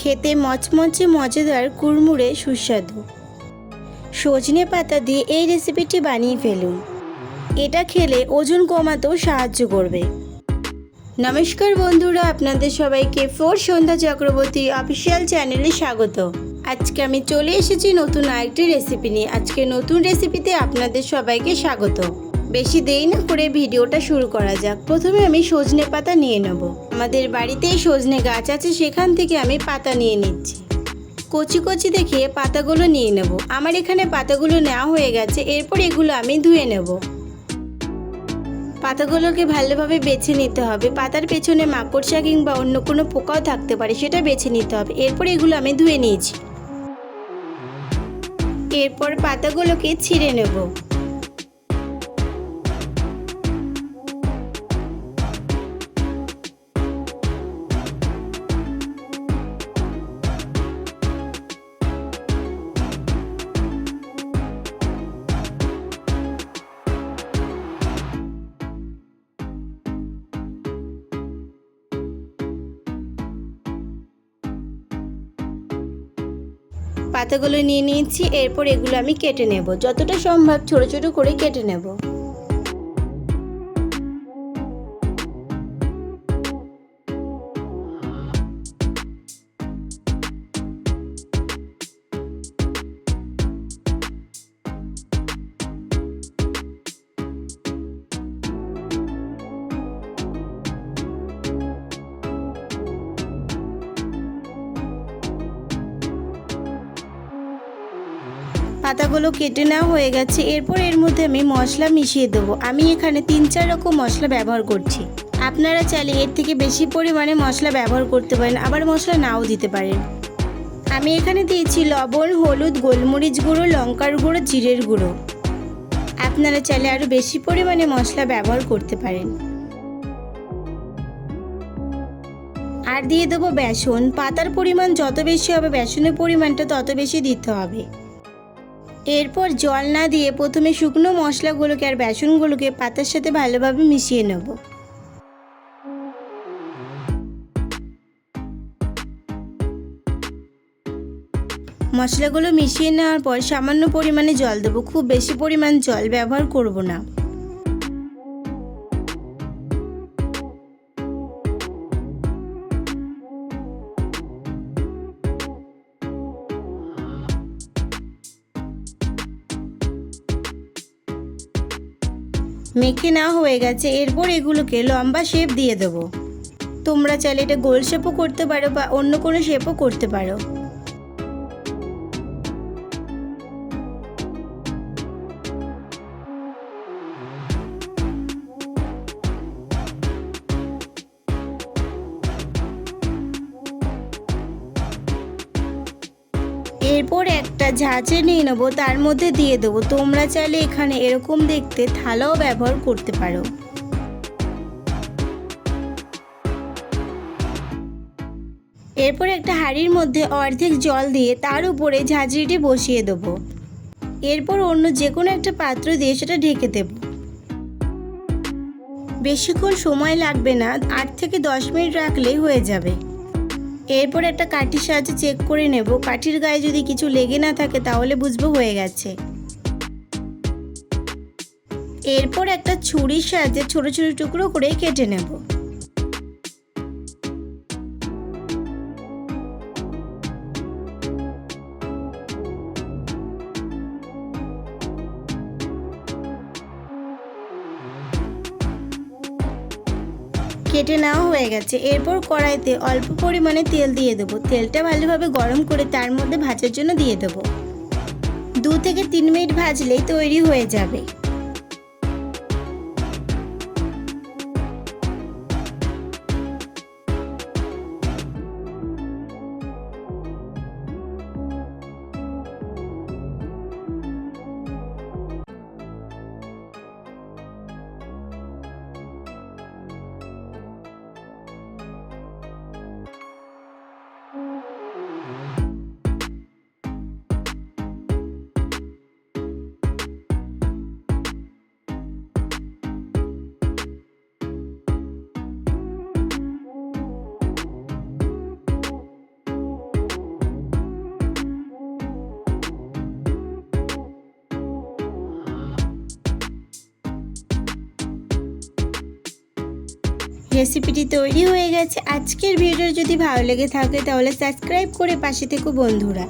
খেতে মচমচে মজাদার কুড়মুড়ে সুস্বাদু সজনে পাতা দিয়ে এই রেসিপিটি বানিয়ে ফেলুন। এটা খেলে ওজন কমাতেও সাহায্য করবে। নমস্কার বন্ধুরা, আপনাদের সবাইকে ফোর সন্ধ্যা চক্রবর্তী অফিসিয়াল চ্যানেলে স্বাগত। আজকে আমি চলে এসেছি নতুন আরেকটি রেসিপি নিয়ে। আজকে নতুন রেসিপিতে আপনাদের সবাইকে স্বাগত। বেশি দেরি না করে ভিডিওটা শুরু করা যাক। প্রথমে আমি সজনে পাতা নিয়ে নেব। আমাদের বাড়িতেই সজনে গাছ আছে, সেখান থেকে আমি পাতা নিয়ে নিচ্ছি। কচি কচি দেখে পাতাগুলো নিয়ে নেব। আমার এখানে পাতাগুলো নেওয়া হয়ে গেছে। এরপর এগুলো আমি ধুয়ে নেব। পাতাগুলোকে ভালোভাবে বেছে নিতে হবে। পাতার পেছনে মাকড়সা কিংবা অন্য কোনো পোকাও থাকতে পারে, সেটা বেছে নিতে হবে। এরপর এগুলো আমি ধুয়ে নিয়েছি। এরপর পাতাগুলোকে ছিঁড়ে নেব। পাতাগুলো নিয়ে নিয়েছি। এরপর এগুলো আমি কেটে নেব। যতটা সম্ভব ছোট ছোট করে কেটে নেব। পাতাগুলো কেটে নেওয়া হয়ে গেছে। এরপর এর মধ্যে আমি মশলা মিশিয়ে দেবো। আমি এখানে 3-4 রকম মশলা ব্যবহার করছি। আপনারা চাইলে এর থেকে বেশি পরিমাণে মশলা ব্যবহার করতে পারেন, আবার মশলা নাও দিতে পারেন। আমি এখানে দিয়েছি লবণ, হলুদ, গোলমরিচ গুঁড়ো, লঙ্কার গুঁড়ো, জিরের গুঁড়ো। আপনারা চাইলে আরও বেশি পরিমাণে মশলা ব্যবহার করতে পারেন। আর দিয়ে দেবো বেসন। পাতার পরিমাণ যত বেশি হবে বেসনের পরিমাণটা তত বেশি দিতে হবে। এরপর জল না দিয়ে প্রথমে শুকনো মশলাগুলোকে আর বেসনগুলোকে পাতার সাথে ভালোভাবে মিশিয়ে নেব। মশলাগুলো মিশিয়ে নেওয়ার পর সামান্য পরিমাণে জল দেবো। খুব বেশি পরিমাণ জল ব্যবহার করব না। মেখে নেওয়া হয়ে গেছে। এরপর এগুলোকে লম্বা শেপ দিয়ে দেবো। তোমরা চাইলে এটা গোল শেপও করতে পারো বা অন্য কোনো শেপও করতে পারো। এরপর একটা ঝাঁঝে নিয়ে নেবো, তার মধ্যে দিয়ে দেবো। তোমরা চাইলে এখানে এরকম দেখতে থালাও ব্যবহার করতে পারো। এরপর একটা হাঁড়ির মধ্যে অর্ধেক জল দিয়ে তার উপরে ঝাঁঝরিটি বসিয়ে দেবো। এরপর অন্য যে কোনো একটা পাত্র দিয়ে সেটা ঢেকে দেব। বেশিক্ষণ সময় লাগবে না, 8 থেকে 10 মিনিট রাখলেই হয়ে যাবে। এরপর একটা কাঠির সাহায্যে চেক করে নেব। কাঠির গায়ে যদি কিছু লেগে না থাকে তাহলে বুঝবো হয়ে গেছে। এরপর একটা ছুরির সাহায্যে ছোট ছোট টুকরো করে কেটে নেব। কেটে নেওয়া হয়ে গেছে। এরপর কড়াইতে অল্প পরিমাণে তেল দিয়ে দেবো। তেলটা ভালোভাবে গরম করে তার মধ্যে ভাজার জন্য দিয়ে দেবো। 2 থেকে 3 মিনিট ভাজলেই তৈরি হয়ে যাবে। রেসিপিটি তৈরি হয়ে গেছে। আজকের ভিডিও যদি ভালো লেগে থাকে তাহলে সাবস্ক্রাইব করে পাশে থেকো বন্ধুরা।